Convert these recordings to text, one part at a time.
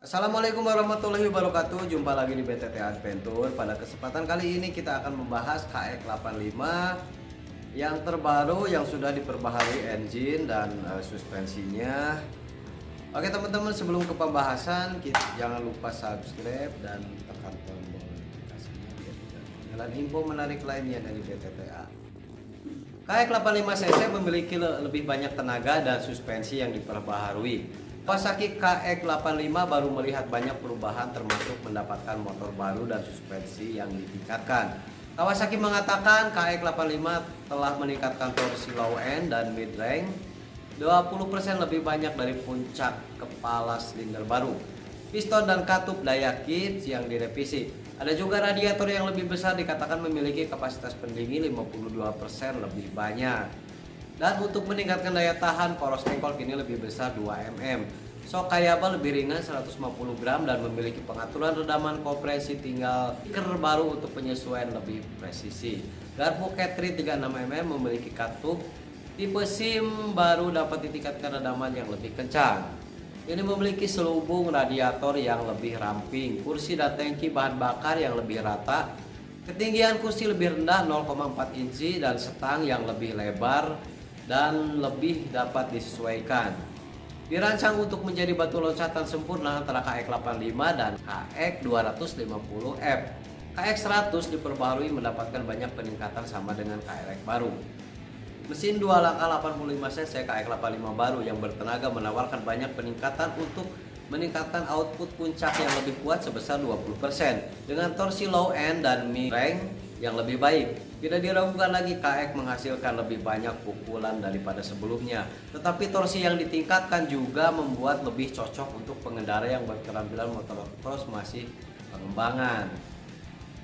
Assalamualaikum warahmatullahi wabarakatuh. Jumpa lagi di BTT Adventure. Pada kesempatan kali ini kita akan membahas KX85 yang terbaru yang sudah diperbaharui engine dan suspensinya. Oke teman-teman, sebelum ke pembahasan jangan lupa subscribe dan tekan tombol notifikasinya biar tidak ketinggalan info menarik lainnya dari BTTA. KX85cc memiliki lebih banyak tenaga dan suspensi yang diperbaharui. Kawasaki KX85 baru melihat banyak perubahan termasuk mendapatkan motor baru dan suspensi yang ditingkatkan. Kawasaki mengatakan KX85 telah meningkatkan torsi low end dan mid range 20% lebih banyak dari puncak kepala silinder baru. Piston dan katup daya kits yang direvisi. Ada juga radiator yang lebih besar, dikatakan memiliki kapasitas pendingin 52% lebih banyak. Dan untuk meningkatkan daya tahan, poros engkol kini lebih besar 2 mm. Shock variabel lebih ringan 150 gram dan memiliki pengaturan redaman kompresi, tinggal stiker baru untuk penyesuaian lebih presisi. Garpu Catri 36 mm memiliki katup tipe SIM baru, dapat ditingkatkan redaman yang lebih kencang. Ini memiliki selubung radiator yang lebih ramping, kursi dan tangki bahan bakar yang lebih rata, ketinggian kursi lebih rendah 0,4 inci dan setang yang lebih lebar dan lebih dapat disesuaikan. Dirancang untuk menjadi batu loncatan sempurna antara KX85 dan KX250F. KX100 diperbarui mendapatkan banyak peningkatan sama dengan KRX baru. Mesin 2 langkah 85cc KX85 baru yang bertenaga menawarkan banyak peningkatan untuk meningkatkan output puncak yang lebih kuat sebesar 20% dengan torsi low end dan mid range yang lebih baik. Tidak diragukan lagi KX menghasilkan lebih banyak pukulan daripada sebelumnya, tetapi torsi yang ditingkatkan juga membuat lebih cocok untuk pengendara yang berketerampilan motocross masih pengembangan.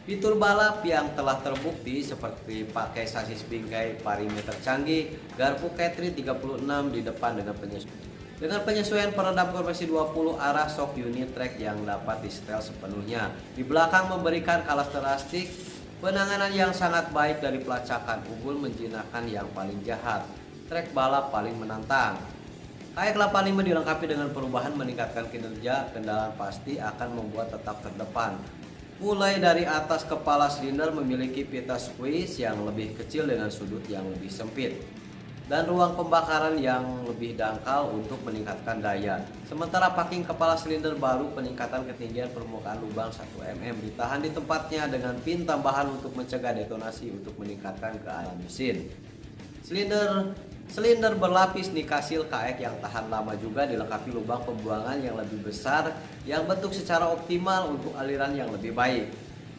Fitur balap yang telah terbukti seperti pakai sasis bingkai parameter canggih, garpu Catri 36 di depan dengan penyesuaian peredam kompresi 20 arah, shock unit track yang dapat disetel sepenuhnya. Di belakang memberikan karakteristik penanganan yang sangat baik dari pelacakan unggul menjinakkan yang paling jahat, trek balap paling menantang. KX85 dilengkapi dengan perubahan meningkatkan kinerja, kendaraan pasti akan membuat tetap terdepan. Mulai dari atas kepala silinder memiliki pita squeeze yang lebih kecil dengan sudut yang lebih sempit dan ruang pembakaran yang lebih dangkal untuk meningkatkan daya. Sementara packing kepala silinder baru, peningkatan ketinggian permukaan lubang 1 mm ditahan di tempatnya dengan pin tambahan untuk mencegah detonasi untuk meningkatkan keadaan mesin. Silinder berlapis nikasil KX yang tahan lama juga dilengkapi lubang pembuangan yang lebih besar yang bentuk secara optimal untuk aliran yang lebih baik.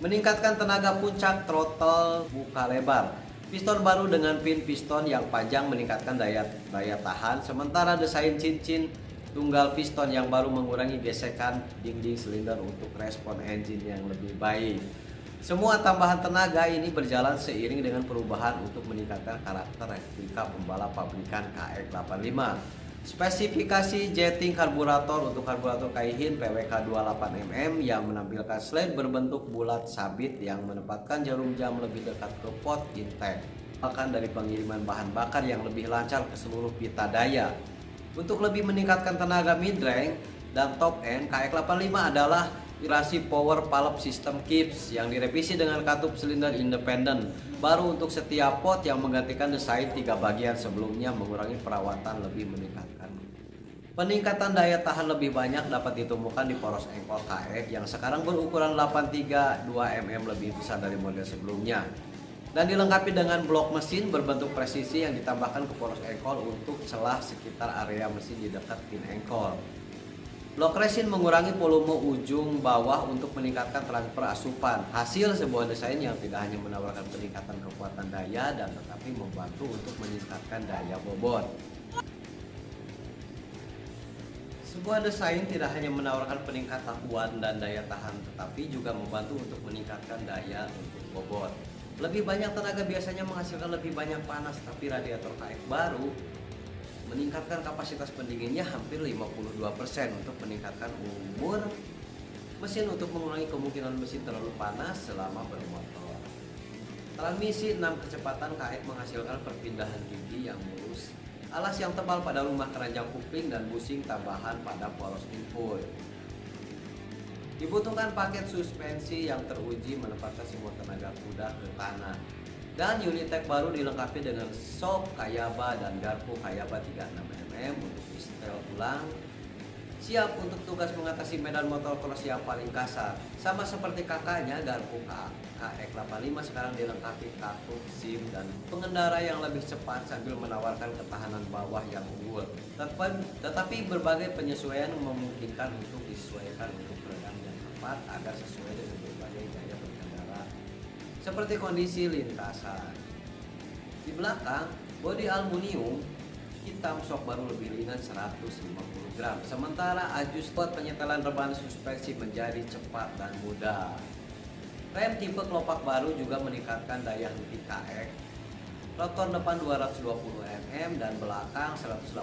Meningkatkan tenaga puncak, throttle buka lebar. Piston baru dengan pin piston yang panjang meningkatkan daya tahan, sementara desain cincin tunggal piston yang baru mengurangi gesekan dinding silinder untuk respon engine yang lebih baik. Semua tambahan tenaga ini berjalan seiring dengan perubahan untuk meningkatkan karakter replika pembalap pabrikan KX85. Spesifikasi jetting karburator untuk karburator Kaihin PWK 28 mm yang menampilkan slide berbentuk bulat sabit yang menempatkan jarum jam lebih dekat ke pot intake, bahkan dari pengiriman bahan bakar yang lebih lancar ke seluruh pita daya. Untuk lebih meningkatkan tenaga mid range dan top end, KX85 adalah integrasi power valve system KIPS yang direvisi dengan katup silinder independen baru untuk setiap pot yang menggantikan desain 3 bagian sebelumnya, mengurangi perawatan, lebih meningkatkan. Peningkatan daya tahan lebih banyak dapat ditemukan di poros engkol KX yang sekarang berukuran 83 2 mm lebih besar dari model sebelumnya dan dilengkapi dengan blok mesin berbentuk presisi yang ditambahkan ke poros engkol untuk celah sekitar area mesin di dekat pin engkol. Blok resin mengurangi volume ujung bawah untuk meningkatkan transfer asupan. Hasil sebuah desain yang tidak hanya menawarkan peningkatan kekuatan daya dan tetapi membantu untuk meningkatkan daya bobot. Sebuah desain tidak hanya menawarkan peningkatan kuat dan daya tahan, tetapi juga membantu untuk meningkatkan daya untuk bobot. Lebih banyak tenaga biasanya menghasilkan lebih banyak panas, tapi radiator KX baru meningkatkan kapasitas pendinginnya hampir 52% untuk meningkatkan umur mesin untuk mengurangi kemungkinan mesin terlalu panas selama bermotor. Transmisi 6 kecepatan KX menghasilkan perpindahan gigi yang mulus, alas yang tebal pada rumah keranjang kupling dan busing tambahan pada poros input. Dibutuhkan paket suspensi yang teruji menempatkan semua tenaga kuda ke tanah. Dan unit tech baru dilengkapi dengan shock Kayaba dan garpu Kayaba 36 mm untuk disetel ulang. Siap untuk tugas mengatasi medan motocross yang paling kasar. Sama seperti kakaknya, garpu KX85 sekarang dilengkapi katup, SIM, dan pengendara yang lebih cepat sambil menawarkan ketahanan bawah yang unggul. Tetapi berbagai penyesuaian memungkinkan untuk disesuaikan untuk peredam yang tepat agar sesuai dengan berbagai gaya berkendara. Seperti kondisi lintasan. Di belakang, bodi aluminium hitam shock baru lebih ringan 150 gram. Sementara ajus buat penyetelan reban suspensi menjadi cepat dan mudah. Rem tipe kelopak baru juga meningkatkan daya henti KX. Rotor depan 220 mm dan belakang 184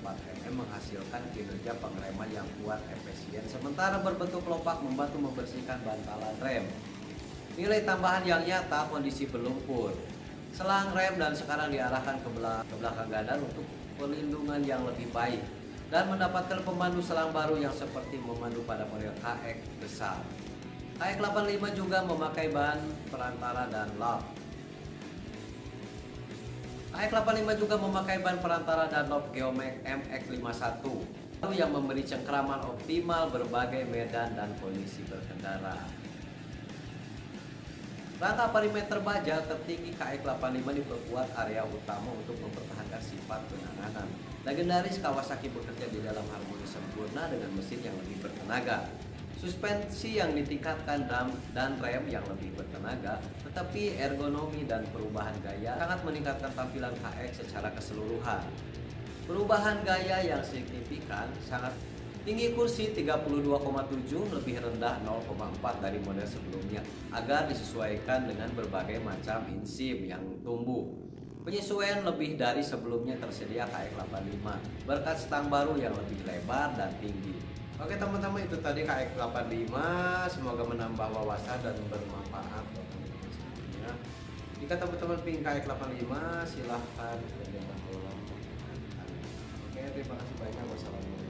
mm menghasilkan kinerja pengereman yang kuat efisien. Sementara berbentuk kelopak membantu membersihkan bantalan rem. Nilai tambahan yang nyata kondisi berlumpur. Selang rem dan sekarang diarahkan ke belakang gadan untuk perlindungan yang lebih baik dan mendapatkan pemandu selang baru yang seperti memandu pada model KX besar. KX85 juga memakai ban perantara dan lock. KX85 juga memakai ban perantara dan lock Geomax MX51 yang memberi cengkraman optimal berbagai medan dan kondisi berkendara. Rangka perimeter baja tertinggi KX85 diperkuat area utama untuk mempertahankan sifat penanganan. Legendaris Kawasaki bekerja di dalam harmoni sempurna dengan mesin yang lebih bertenaga. Suspensi yang ditingkatkan dan rem yang lebih bertenaga, tetapi ergonomi dan perubahan gaya sangat meningkatkan tampilan KX secara keseluruhan. Perubahan gaya yang signifikan sangat tinggi kursi 32,7 lebih rendah 0,4 dari model sebelumnya agar disesuaikan dengan berbagai macam insim yang tumbuh. Penyesuaian lebih dari sebelumnya tersedia KX85 berkat stang baru yang lebih lebar dan tinggi. Oke teman-teman, itu tadi KX85, semoga menambah wawasan dan bermanfaat buat teman-teman semuanya. Jika teman-teman ingin KX85 silahkan. Oke, terima kasih banyak. Wassalamualaikum.